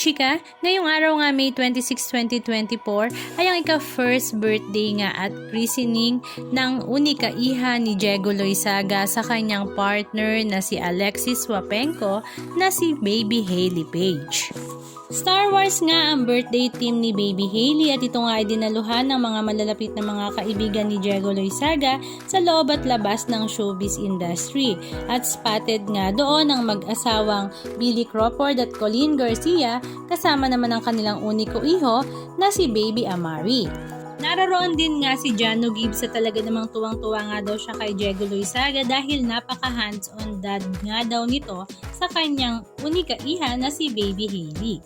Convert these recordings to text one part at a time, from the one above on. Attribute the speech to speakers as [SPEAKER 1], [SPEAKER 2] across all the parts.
[SPEAKER 1] kachika, ngayong araw nga May 26, 2024 ay ang ika-first birthday nga at christening ng unika iha ni Diego Loizaga sa kanyang partner na si Alexis Wapenko na si Baby Hailey Page. Star Wars nga ang birthday team ni Baby Hailey at ito nga ay dinaluhan ng mga malalapit na mga kaibigan ni Diego Loizaga sa loob at labas ng showbiz industry. At spotted nga doon ang mag-asawang Billy Crawford at Colleen Garcia kasama naman ang kanilang uniko iho na si Baby Amari. Naroon din nga si Jano Gibbs sa talaga namang tuwang-tuwa nga daw siya kay Diego Loizaga dahil napaka-hands-on dad nga daw nito sa kanyang unika iha na si Baby Hailey.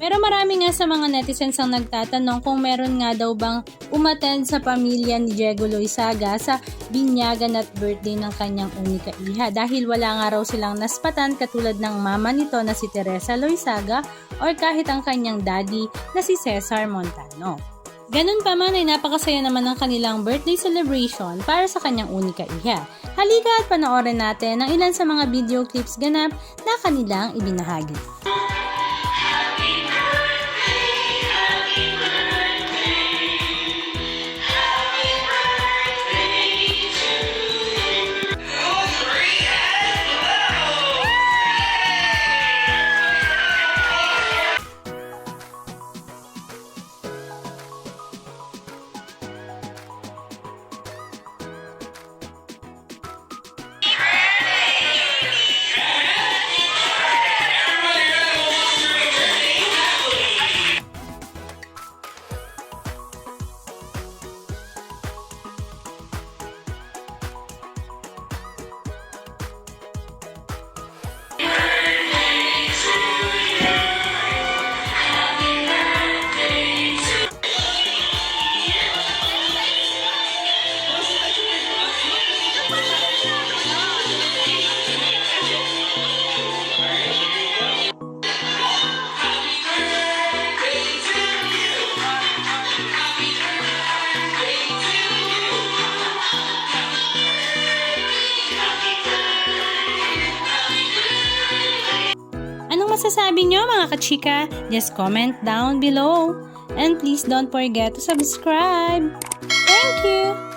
[SPEAKER 1] Pero marami nga sa mga netizens ang nagtatanong kung meron nga daw bang umattend sa pamilya ni Diego Loizaga sa binyagan at birthday ng kanyang unika iha dahil wala nga raw silang naspatan katulad ng mama nito na si Teresa Loizaga or kahit ang kanyang daddy na si Cesar Montano. Ganun pa man ay napakasaya naman ng kanilang birthday celebration para sa kanyang unika iha. Halika at panoorin natin ang ilan sa mga video clips ganap na kanilang ibinahagi. Anong masasabi nyo mga kachika? Just comment down below. And please don't forget to subscribe. Thank you!